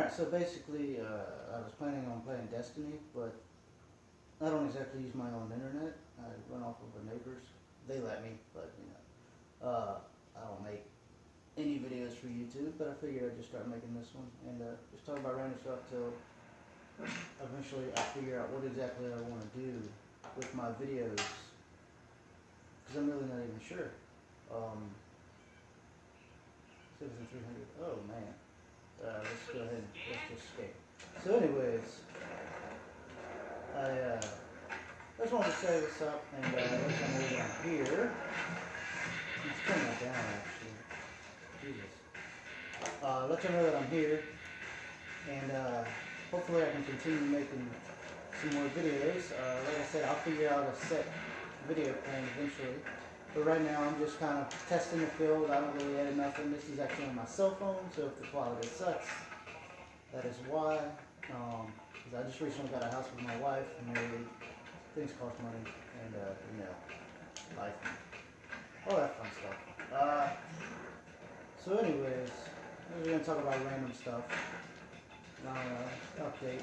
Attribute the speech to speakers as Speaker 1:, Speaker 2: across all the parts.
Speaker 1: Alright, so basically, I was planning on playing Destiny, but I don't exactly use my own internet. I run off of a neighbor's. They let me, but I don't make any videos for YouTube, but I figured I'd just start making this one and just talk about random stuff till eventually I figure out what exactly I want to do with my videos, because I'm really not even sure. 7300. Oh man. Let's go ahead and let's just skip. So anyways, I just wanted to say what's up and let you know that I'm here. Let's turn that down actually. Jesus. Let you know that I'm here and hopefully I can continue making some more videos. Like I said, I'll figure out a set video plan eventually. But right now I'm just kind of testing the field. I don't really edit nothing. This is actually on my cell phone, so if the quality sucks, that is why. Because I just recently got a house with my wife, and things cost money, and life, all that fun stuff. So anyways, we're gonna talk about random stuff. Update.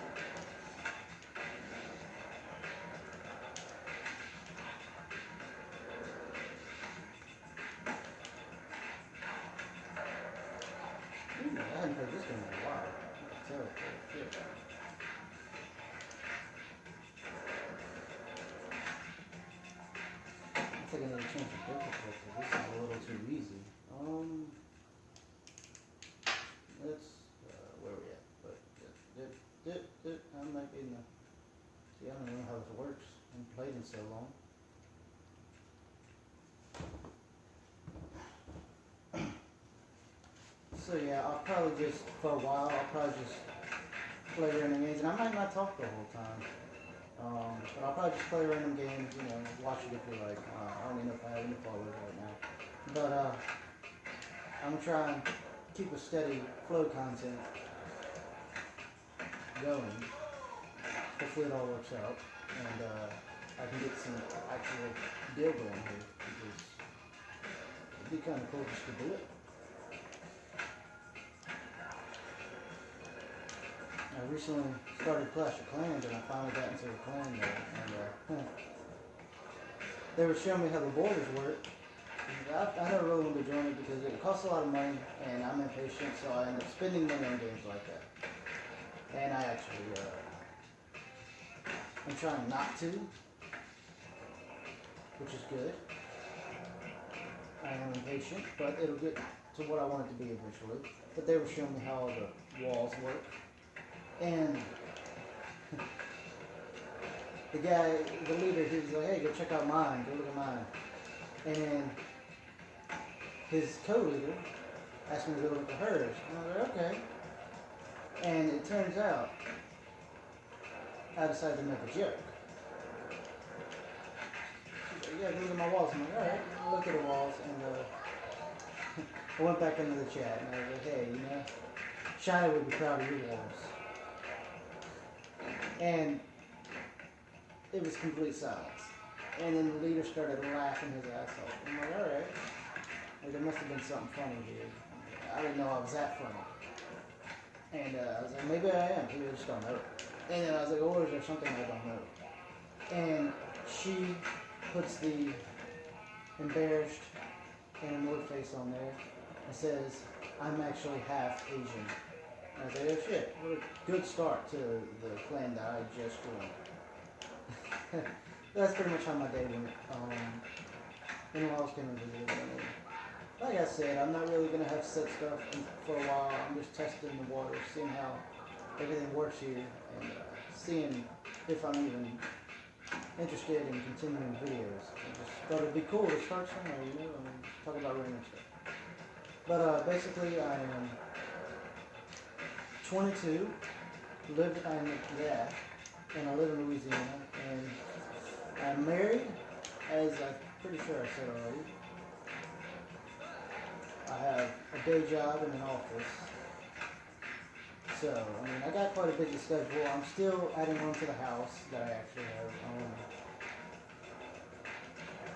Speaker 1: Ooh, I hadn't played this game in a while. It's terrible. Shit. I'll take another chance of difficulty. This is a little too easy. Let's where we at? But I'm not getting the. See, I don't even know how this works. I haven't played in so long. So yeah, I'll probably just for a while. I'll probably just play random games, and I might not talk the whole time. But I'll probably just play random games. Watch it if you like. I don't even know if I have any followers right now, but I'm gonna try and keep a steady flow content going. Hopefully it all works out, and I can get some actual deal going here, because it'd be kind of cool just to do it. I recently started Clash of Clans, and I finally got into the clan there, and they were showing me how the borders work. I never really wanted to join it because it costs a lot of money, and I'm impatient, so I end up spending money on games like that. And I actually, I'm trying not to, which is good. I am impatient, but it'll get to what I want it to be eventually. But they were showing me how all the walls work. And the guy, the leader, he was like, hey, go check out mine, go look at mine. And then his co-leader asked me to go look at hers. And I was like, okay. And it turns out, I decided to make a joke. She's like, yeah, go look at my walls. I'm like, alright, I'll look at the walls. And I went back into the chat and I was like, hey, Shiny would be proud of your walls. And it was complete silence. And then the leader started laughing his ass off. I'm like, alright. Like, there must have been something funny here. I didn't know I was that funny. And I was like, maybe I am. Maybe I just don't know. And then I was like, oh, is there something I don't know? And she puts the embarrassed and annoyed face on there and says, I'm actually half Asian. And I was like, oh shit, what a good start to the clan that I just joined. That's pretty much how my day went. In-laws came and visited me. Like I said, I'm not really going to have set stuff for a while. I'm just testing the water, seeing how everything works here, and seeing if I'm even interested in continuing videos. I just thought it'd be cool to start somewhere, talk about random stuff. But basically, I am 22, and I live in Louisiana, and I'm married, as I'm pretty sure I said already. I have a day job in an office. So, I got quite a busy schedule. I'm still adding on to the house that I actually have.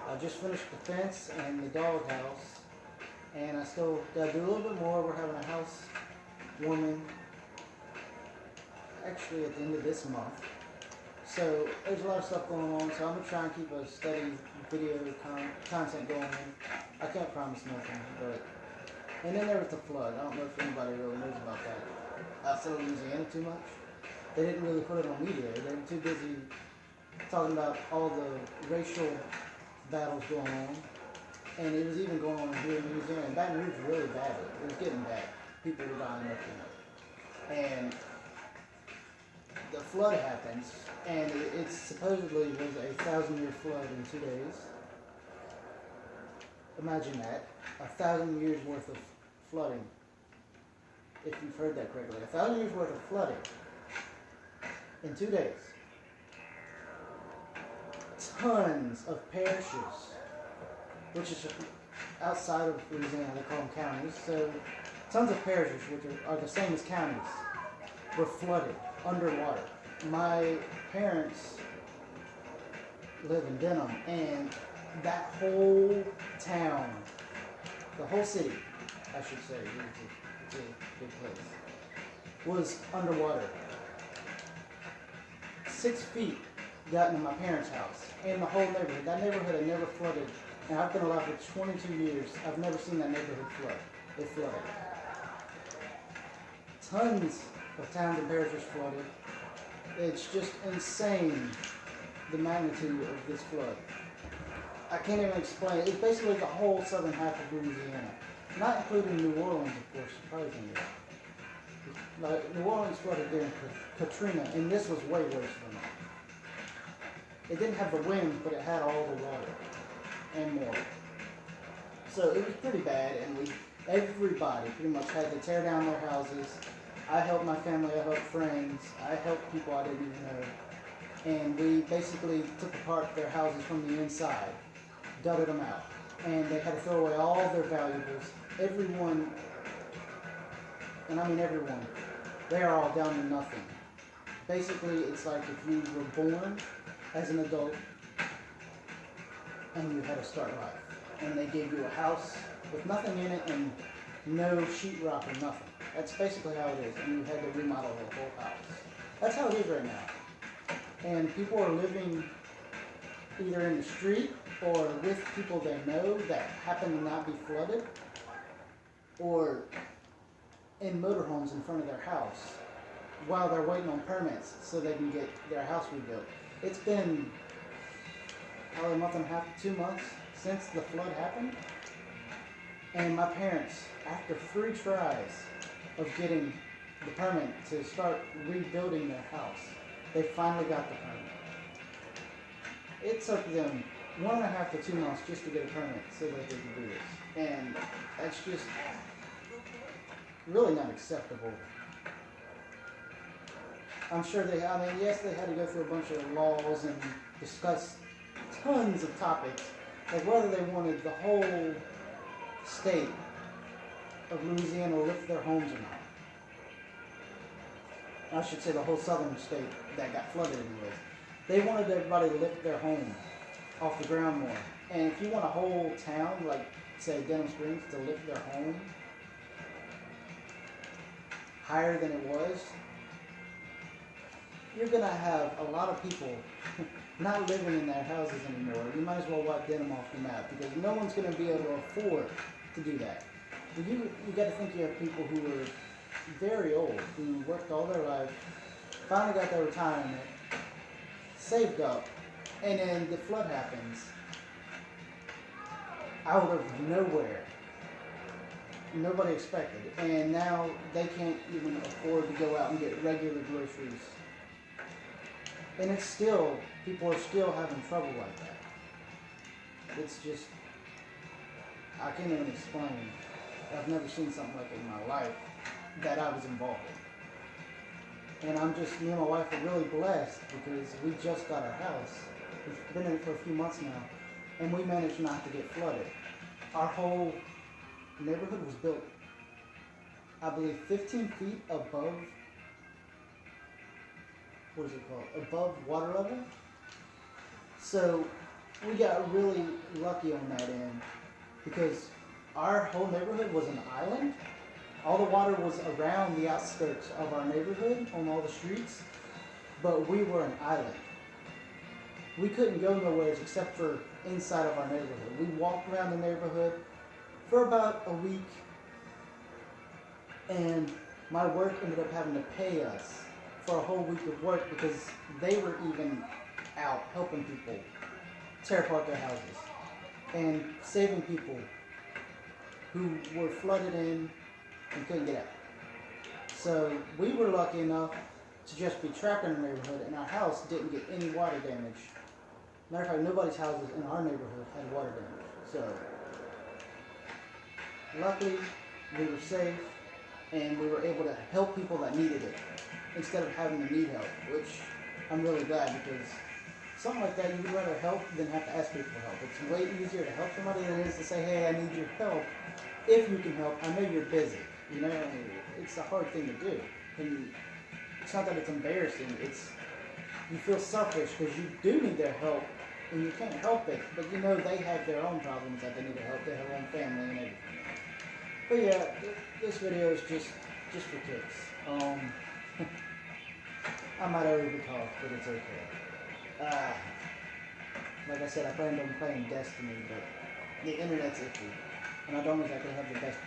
Speaker 1: I just finished the fence and the dog house, and I still got to do a little bit more. We're having a house warming actually at the end of this month. So there's a lot of stuff going on. So I'm gonna try and keep a steady video content going. I can't promise nothing, but and then there was the flood. I don't know if anybody really knows about that outside of Louisiana too much. They didn't really put it on media. They were too busy talking about all the racial battles going on. And it was even going on here in Louisiana. And Baton Rouge really bad. It was getting bad. People were dying left and right. And the flood happens, and it supposedly was a 1,000-year flood in 2 days. Imagine that. 1,000 years worth of flooding. If you've heard that correctly. 1,000 years worth of flooding in 2 days. Tons of parishes, which is outside of Louisiana, they call them counties. So tons of parishes, which are the same as counties, were flooded underwater. My parents live in Denham, and that whole town, the whole city, I should say, it's a big place, was underwater. 6 feet got into my parents' house, and the whole neighborhood. That neighborhood had never flooded, and I've been alive for 22 years. I've never seen that neighborhood flood. It flooded. Tons of towns and parishes flooded. It's just insane, the magnitude of this flood. I can't even explain it. It's basically the whole southern half of Louisiana, not including New Orleans, of course, surprisingly. Like, New Orleans flooded during Katrina, and this was way worse than that. It didn't have the wind, but it had all the water and more. So it was pretty bad, and everybody pretty much had to tear down their houses. I helped my family, I helped friends, I helped people I didn't even know. And we basically took apart their houses from the inside, gutted them out. And they had to throw away all their valuables. Everyone, and I mean everyone, they are all down to nothing. Basically, it's like if you were born as an adult and you had to start life. And they gave you a house with nothing in it and no sheetrock or nothing. That's basically how it is. And you had to remodel the whole house. That's how it is right now. And people are living either in the street or with people they know that happen to not be flooded, or in motorhomes in front of their house while they're waiting on permits so they can get their house rebuilt. It's been probably a month and a half, 2 months since the flood happened. And my parents, after 3 tries of getting the permit to start rebuilding their house, they finally got the permit. It took them 1.5 to 2 months just to get a permit so that they could do this. And that's just really not acceptable. I'm sure yes, they had to go through a bunch of laws and discuss tons of topics, like whether they wanted the whole state of Louisiana to lift their homes or not. I should say the whole southern state that got flooded anyways. They wanted everybody to lift their home off the ground more. And if you want a whole town, like say Denham Springs, to lift their home higher than it was, you're going to have a lot of people not living in their houses anymore. You might as well wipe Denham off the map, because no one's going to be able to afford to do that. You got to think you have people who are very old, who worked all their life, finally got their retirement, saved up, and then the flood happens out of nowhere. Nobody expected it. And now they can't even afford to go out and get regular groceries. And it's still, people are still having trouble like that. It's just, I can't even explain. I've never seen something like it in my life that I was involved in. And me and my wife are really blessed because we just got our house. We've been in it for a few months now, and we managed not to get flooded. Our whole neighborhood was built, I believe, 15 feet above, above water level. So we got really lucky on that end, because our whole neighborhood was an island, All the water was around the outskirts of our neighborhood on all the streets, but we were an island. We couldn't go nowhere except for inside of our neighborhood. We walked around the neighborhood for about a week, and my work ended up having to pay us for a whole week of work because they were even out helping people tear apart their houses and saving people who were flooded in and couldn't get out. So we were lucky enough to just be trapped in the neighborhood, and our house didn't get any water damage. Matter of fact, nobody's houses in our neighborhood had water damage. So luckily, we were safe, and we were able to help people that needed it instead of having to need help, which I'm really glad, because something like that, you would rather help than have to ask people for help. It's way easier to help somebody than it is to say, hey, I need your help. If you can help, I know you're busy. You know, it's a hard thing to do. And it's not that it's embarrassing. It's, you feel selfish because you do need their help and you can't help it. But you know they have their own problems that they need to help. They have their own family and everything. But yeah, this video is just for kicks. I might overtalk, but it's okay. Like I said, I planned on playing Destiny, but the internet's iffy. And I don't exactly have the best.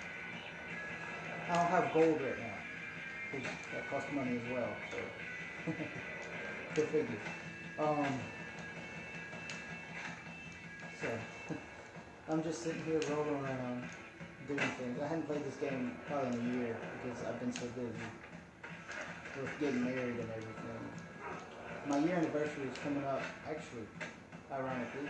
Speaker 1: I don't have gold right now, because that costs money as well, so. Go figure. So, I'm just sitting here rolling around, doing things. I hadn't played this game probably in a year, because I've been so busy with getting married and everything. My year anniversary is coming up, actually, ironically.